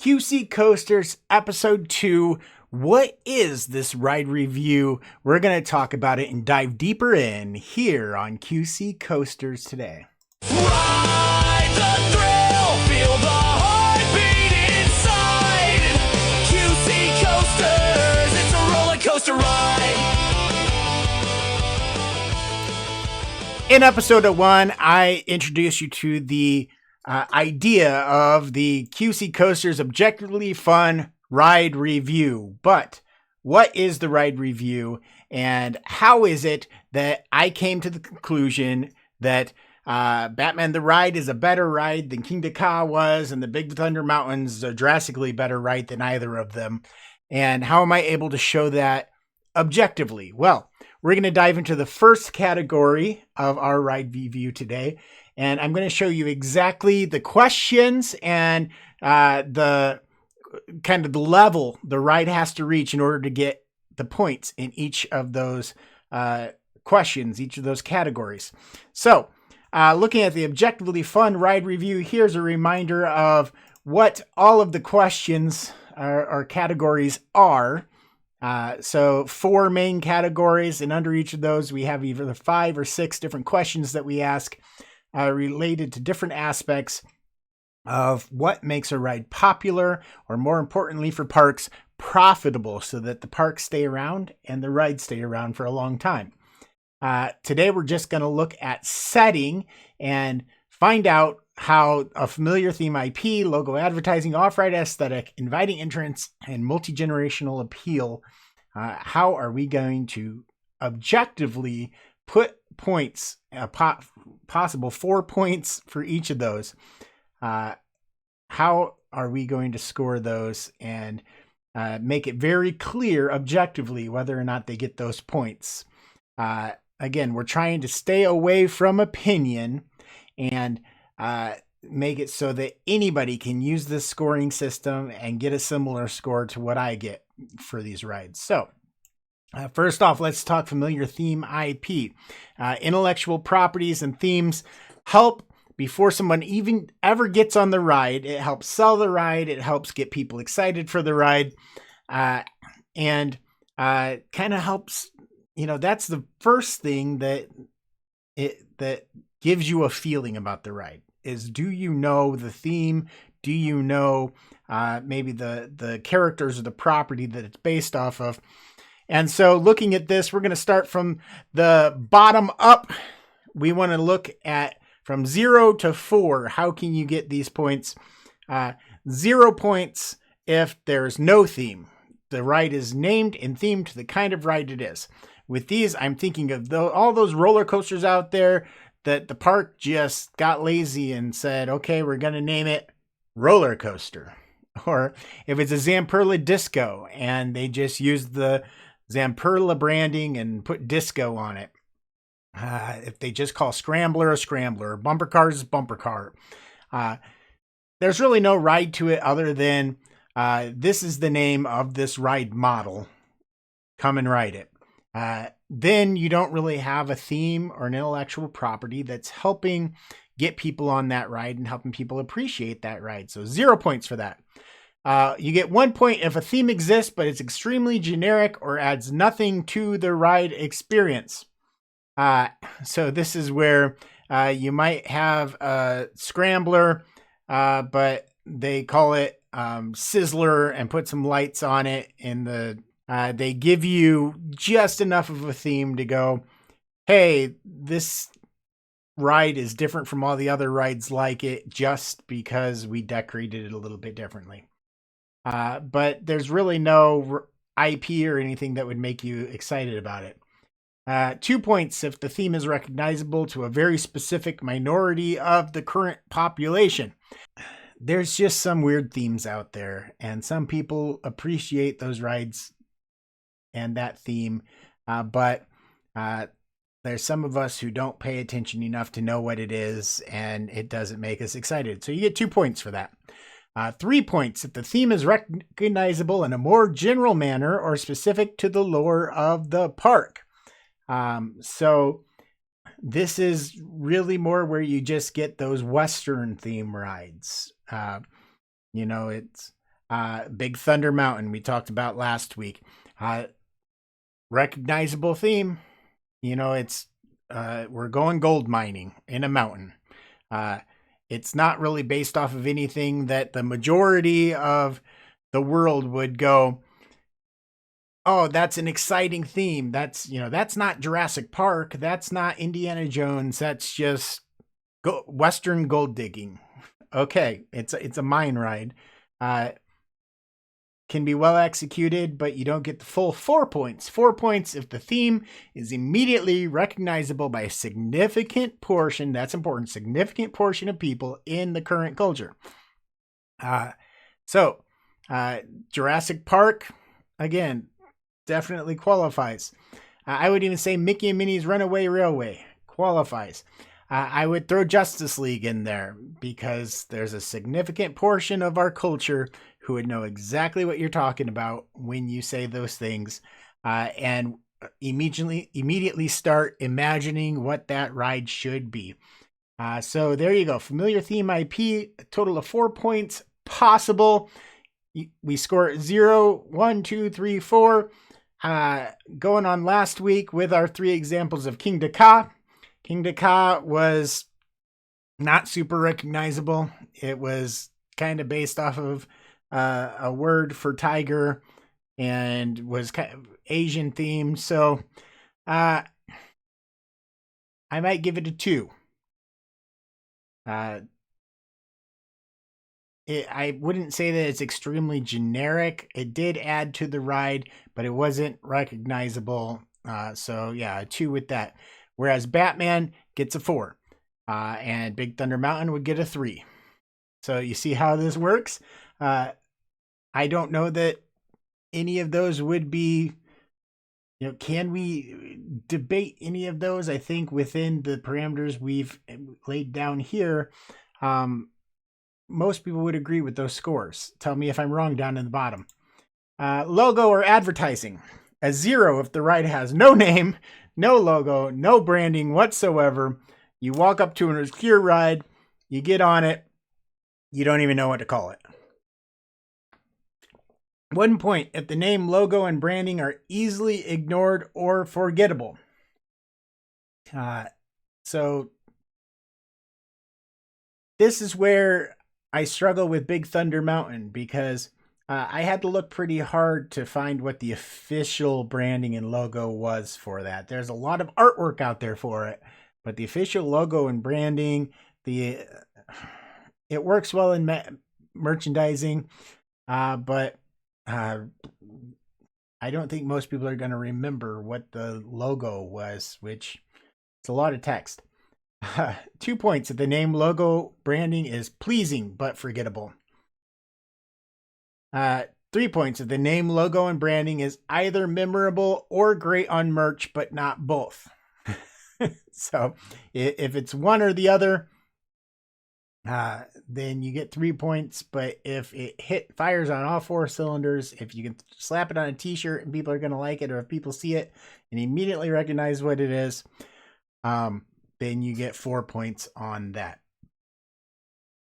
QC Coasters Episode 2. What is this ride review? We're going to talk about it and dive deeper in here on QC Coasters today. Ride the thrill, feel the heartbeat inside. QC Coasters, it's a roller coaster ride. In Episode 1, I introduced you to the idea of the QC Coasters Objectively Fun Ride Review. But what is the ride review, and how is it that I came to the conclusion that Batman the Ride is a better ride than King Ka was, and the Big Thunder Mountains is a drastically better ride than either of them? And how am I able to show that objectively? Well, we're going to dive into the first category of our ride review today, and I'm going to show you exactly the questions and the kind of the level the ride has to reach in order to get the points in each of those questions, each of those categories. So, looking at the Objectively Fun Ride Review, here's a reminder of what all of the questions or categories are. So 4 main categories, and under each of those, we have either 5 or 6 different questions that we ask related to different aspects of what makes a ride popular, or more importantly for parks, profitable, so that the parks stay around and the rides stay around for a long time. Today, we're just going to look at setting and find out how a familiar theme IP, logo advertising, off-ride aesthetic, inviting entrance, and multi-generational appeal, how are we going to objectively put points, possible 4 points for each of those? How are we going to score those and make it very clear objectively whether or not they get those points? Again, we're trying to stay away from opinion and make it so that anybody can use this scoring system and get a similar score to what I get for these rides. So, first off, let's talk familiar theme IP. Intellectual properties and themes help before someone even ever gets on the ride. It helps sell the ride. It helps get people excited for the ride. And kind of helps, that's the first thing that gives you a feeling about the ride. Is, do you know the theme? Do you know maybe the characters or the property that it's based off of? And so looking at this, we're going to start from the bottom up. We want to look at from 0 to 4. How can you get these points? 0 points if there's no theme. The ride is named and themed to the kind of ride it is. With these, I'm thinking of all those roller coasters out there that the park just got lazy and said, okay, we're going to name it roller coaster. Or if it's a Zamperla disco and they just used the Zamperla branding and put disco on it. If they just call Scrambler a Scrambler, bumper cars is bumper car. There's really no ride to it other than this is the name of this ride model. Come and ride it. Then you don't really have a theme or an intellectual property that's helping get people on that ride and helping people appreciate that ride. So 0 points for that. You get 1 point if a theme exists, but it's extremely generic or adds nothing to the ride experience. So this is where you might have a Scrambler, but they call it Sizzler and put some lights on it in the they give you just enough of a theme to go, hey, this ride is different from all the other rides like it just because we decorated it a little bit differently. But there's really no IP or anything that would make you excited about it. 2 points if the theme is recognizable to a very specific minority of the current population. There's just some weird themes out there, and some people appreciate those rides and that theme, but there's some of us who don't pay attention enough to know what it is, and it doesn't make us excited. So you get 2 points for that. 3 points if the theme is recognizable in a more general manner or specific to the lore of the park. So this is really more where you just get those Western theme rides. It's Big Thunder Mountain, we talked about last week. Recognizable theme. You know, it's we're going gold mining in a mountain. It's not really based off of anything that the majority of the world would go, oh, that's an exciting theme. That's not Jurassic Park. That's not Indiana Jones. That's just Western gold digging. Okay, it's a mine ride. Can be well executed, but you don't get the full 4 points. 4 points if the theme is immediately recognizable by a significant portion, that's important, significant portion of people in the current culture. Jurassic Park, again, definitely qualifies. I would even say Mickey and Minnie's Runaway Railway qualifies. I would throw Justice League in there because there's a significant portion of our culture who would know exactly what you're talking about when you say those things, and immediately start imagining what that ride should be. So there you go. Familiar theme IP, a total of 4 points possible. We score 0, 1, 2, 3, 4. Going on last week with our 3 examples of King Daka. King Daka was not super recognizable. It was kind of based off of a word for tiger and was kind of Asian themed. So I might give it a 2. I wouldn't say that it's extremely generic. It did add to the ride, but it wasn't recognizable. So yeah, a 2 with that. Whereas Batman gets a 4. And Big Thunder Mountain would get a 3. So you see how this works? I don't know that any of those would be, can we debate any of those? I think within the parameters we've laid down here, most people would agree with those scores. Tell me if I'm wrong down in the bottom. Logo or advertising. A 0 if the ride has no name, no logo, no branding whatsoever. You walk up to an obscure ride, you get on it, you don't even know what to call it. 1 point if the name, logo, and branding are easily ignored or forgettable. So this is where I struggle with Big Thunder Mountain because I had to look pretty hard to find what the official branding and logo was for that. There's a lot of artwork out there for it, but the official logo and branding, it works well in merchandising, but I don't think most people are going to remember what the logo was, which it's a lot of text. 2 points if the name, logo, branding is pleasing but forgettable. 3 points if the name, logo, and branding is either memorable or great on merch, but not both. So if it's one or the other, then you get 3 points. But if it fires on all 4 cylinders, if you can slap it on a t-shirt and people are going to like it, or if people see it and immediately recognize what it is, then you get 4 points on that.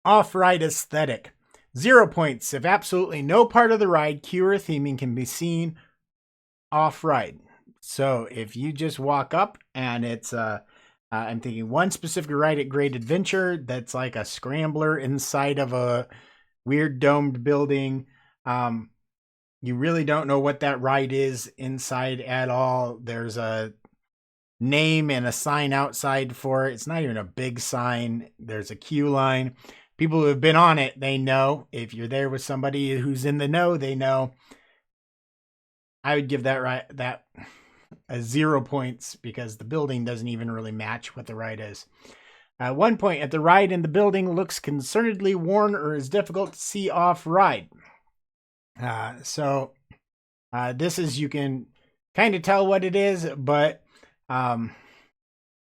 Off-ride aesthetic. 0 points if absolutely no part of the ride, queue, or theming can be seen off-ride. So if you just walk up and it's I'm thinking one specific ride at Great Adventure that's like a scrambler inside of a weird domed building. You really don't know what that ride is inside at all. There's a name and a sign outside for it. It's not even a big sign. There's a queue line. People who have been on it, they know. If you're there with somebody who's in the know, they know. I would give that a 0 points because the building doesn't even really match what the ride is. 1 point if the ride in the building looks concernedly worn or is difficult to see off ride. So this is, you can kind of tell what it is, but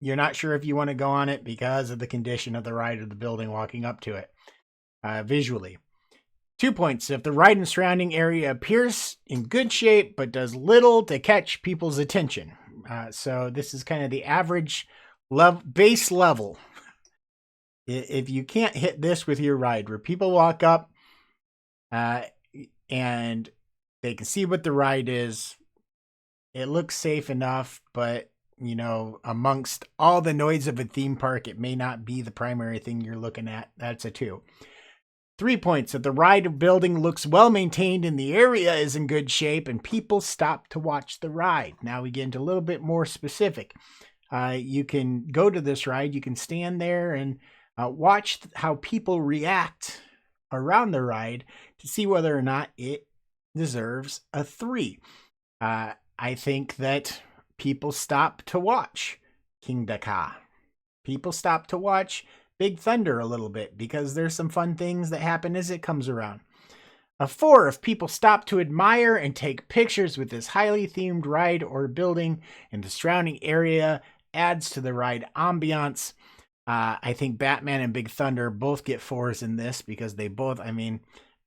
you're not sure if you want to go on it because of the condition of the ride or the building walking up to it visually. 2 points if the ride and surrounding area appears in good shape but does little to catch people's attention. So this is kind of the average base level. If you can't hit this with your ride, where people walk up, and they can see what the ride is. It looks safe enough, but amongst all the noise of a theme park, it may not be the primary thing you're looking at. That's a 2. 3 points. If the ride building looks well maintained and the area is in good shape and people stop to watch the ride. Now we get into a little bit more specific. You can go to this ride. You can stand there and watch how people react around the ride to see whether or not it deserves a 3. I think that people stop to watch King Ka. People stop to watch Big Thunder a little bit because there's some fun things that happen as it comes around. A 4, if people stop to admire and take pictures with this highly themed ride or building and the surrounding area adds to the ride ambiance. I think Batman and Big Thunder both get 4s in this because they both,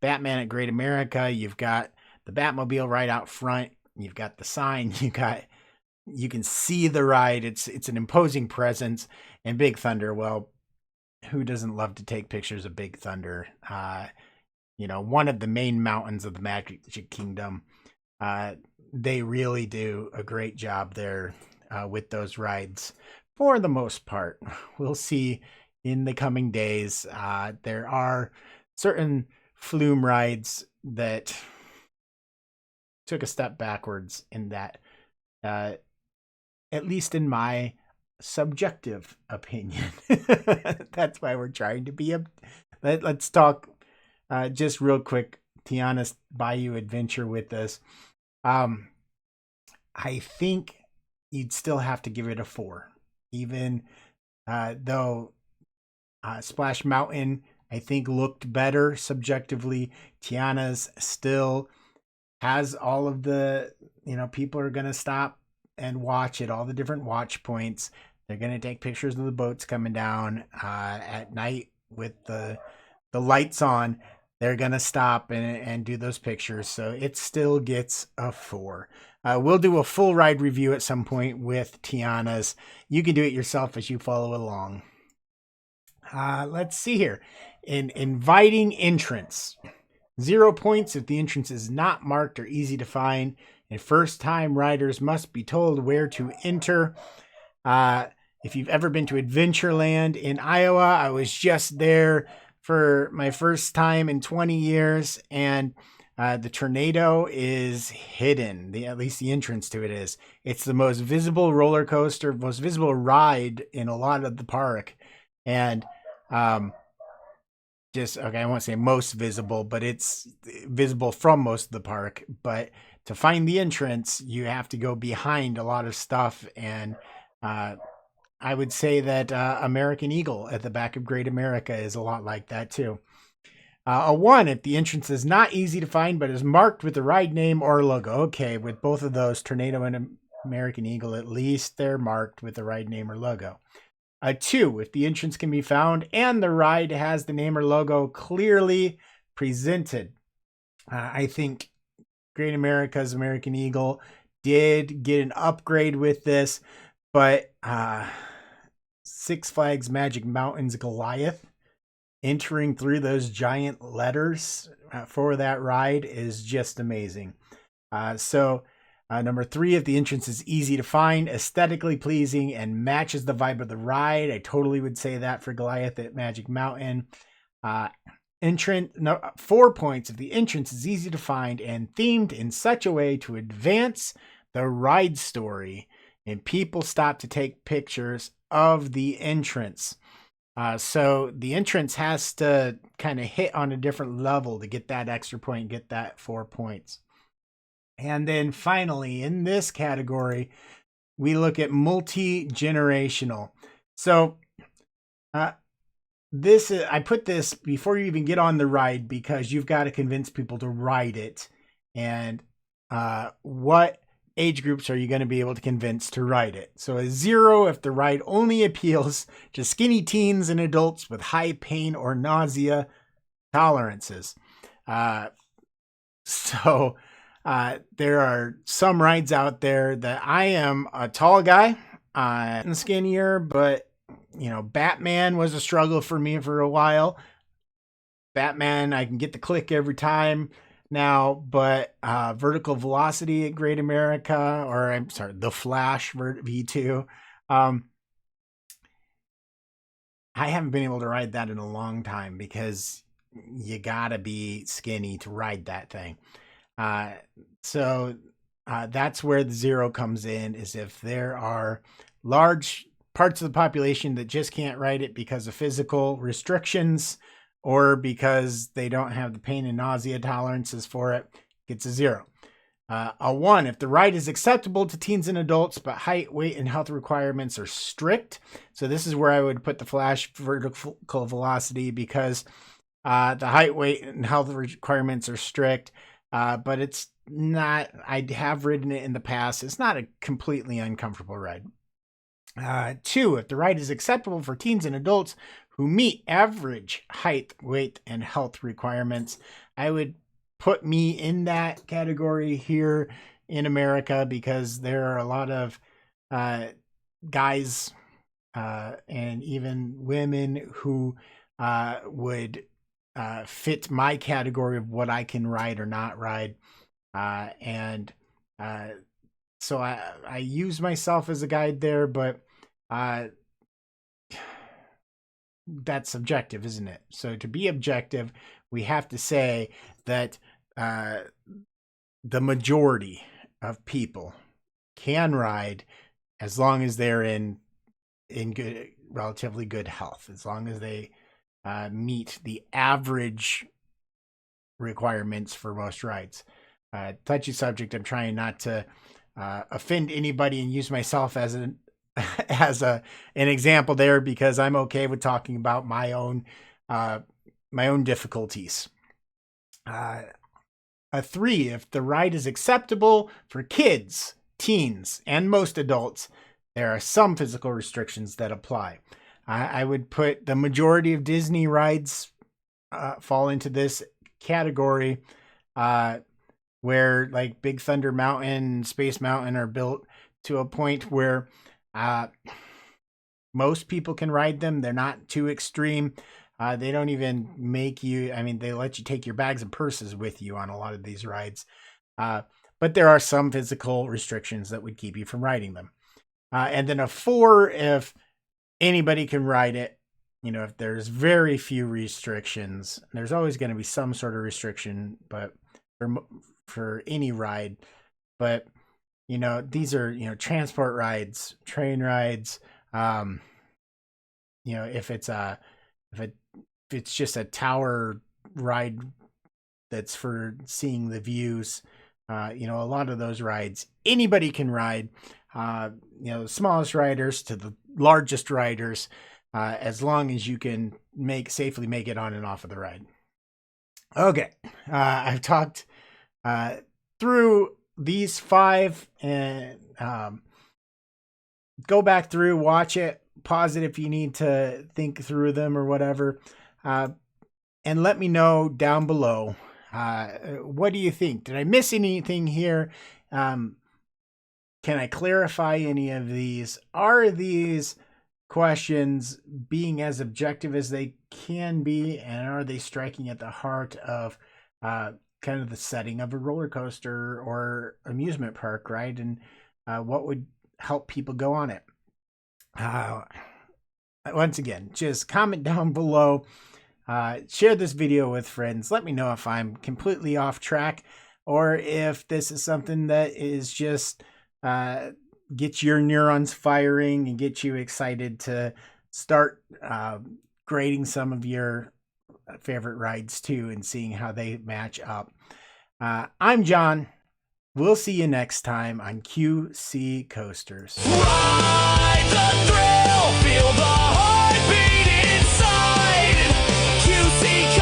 Batman at Great America, you've got the Batmobile right out front, you've got the sign, you can see the ride. It's an imposing presence. And Big Thunder, well, who doesn't love to take pictures of Big Thunder? One of the main mountains of the Magic Kingdom. They really do a great job there with those rides for the most part. We'll see in the coming days. There are certain flume rides that took a step backwards in that, at least in my subjective opinion. That's why we're trying to be let's talk just real quick. Tiana's Bayou Adventure with us. I think you'd still have to give it a 4, even though Splash Mountain I think looked better subjectively. Tiana's still has all of the people are gonna stop and watch it, all the different watch points. They're going to take pictures of the boats coming down at night with the lights on. They're going to stop and do those pictures. So it still gets a 4. We'll do a full ride review at some point with Tiana's. You can do it yourself as you follow along. Let's see here. An inviting entrance. 0 points if the entrance is not marked or easy to find. And first-time riders must be told where to enter. If you've ever been to Adventureland in Iowa, I was just there for my first time in 20 years, and the tornado is hidden. At least the entrance to it is. It's the most visible roller coaster, most visible ride in a lot of the park. And I won't say most visible, but it's visible from most of the park. But to find the entrance, you have to go behind a lot of stuff. And I would say that American Eagle at the back of Great America is a lot like that too. A 1, if the entrance is not easy to find but is marked with the ride name or logo. Okay, with both of those, Tornado and American Eagle, at least they're marked with the ride name or logo. A 2, if the entrance can be found and the ride has the name or logo clearly presented. I think Great America's American Eagle did get an upgrade with this, but Six Flags Magic Mountain's Goliath entering through those giant letters for that ride is just amazing. Number 3, if the entrance is easy to find, aesthetically pleasing, and matches the vibe of the ride, I totally would say that for Goliath at Magic Mountain. 4 points if the entrance is easy to find and themed in such a way to advance the ride story, and people stop to take pictures of the entrance. So the entrance has to kind of hit on a different level to get that extra point, get that 4 points. And then finally, in this category, we look at multi-generational. So I put this before you even get on the ride because you've got to convince people to ride it. And what age groups are you going to be able to convince to ride it? So a 0 if the ride only appeals to skinny teens and adults with high pain or nausea tolerances. There are some rides out there that I am a tall guy and skinnier, but Batman was a struggle for me for a while. Batman, I can get the click every time. now, but Vertical Velocity at Great America, or I'm sorry, the Flash V2. I haven't been able to ride that in a long time because you gotta be skinny to ride that thing. So that's where the zero comes in, is if there are large parts of the population that just can't ride it because of physical restrictions or because they don't have the pain and nausea tolerances for it, gets a 0. A 1, if the ride is acceptable to teens and adults, but height, weight, and health requirements are strict. So this is where I would put the Flash Vertical Velocity, because the height, weight, and health requirements are strict, but it's not, I have ridden it in the past. It's not a completely uncomfortable ride. 2, if the ride is acceptable for teens and adults who meet average height, weight, and health requirements, I would put me in that category here in America, because there are a lot of guys and even women who would fit my category of what I can ride or not ride. So I use myself as a guide there, but that's subjective, isn't it? So to be objective, we have to say that the majority of people can ride as long as they're in good, relatively good health, as long as they meet the average requirements for most rides. Touchy subject. I'm trying not to offend anybody and use myself as an example there, because I'm okay with talking about my own difficulties. A 3, if the ride is acceptable for kids, teens, and most adults, there are some physical restrictions that apply. I would put the majority of Disney rides fall into this category, where like Big Thunder Mountain, Space Mountain are built to a point where most people can ride them. They're not too extreme. They don't even make you, I mean, they let you take your bags and purses with you on a lot of these rides. But there are some physical restrictions that would keep you from riding them. And then a 4, if anybody can ride it, you know, if there's very few restrictions. There's always going to be some sort of restriction, but for any ride. But, you know, these are, you know, transport rides, train rides. You know, if it's just a tower ride that's for seeing the views, you know, a lot of those rides anybody can ride, you know, the smallest riders to the largest riders, as long as you can safely make it on and off of the ride. Okay. I've talked through these 5, and go back through, watch it, pause it if you need to think through them or whatever, and let me know down below. What do you think? Did I miss anything here? Can I clarify any of these? Are these questions being as objective as they can be, and are they striking at the heart of kind of the setting of a roller coaster or amusement park, right? And what would help people go on it? Once again, just comment down below, share this video with friends. Let me know if I'm completely off track, or if this is something that is just get your neurons firing and get you excited to start grading some of your favorite rides too, and seeing how they match up. I'm John. We'll see you next time on QC Coasters. Ride the thrill, feel the heartbeat inside. QC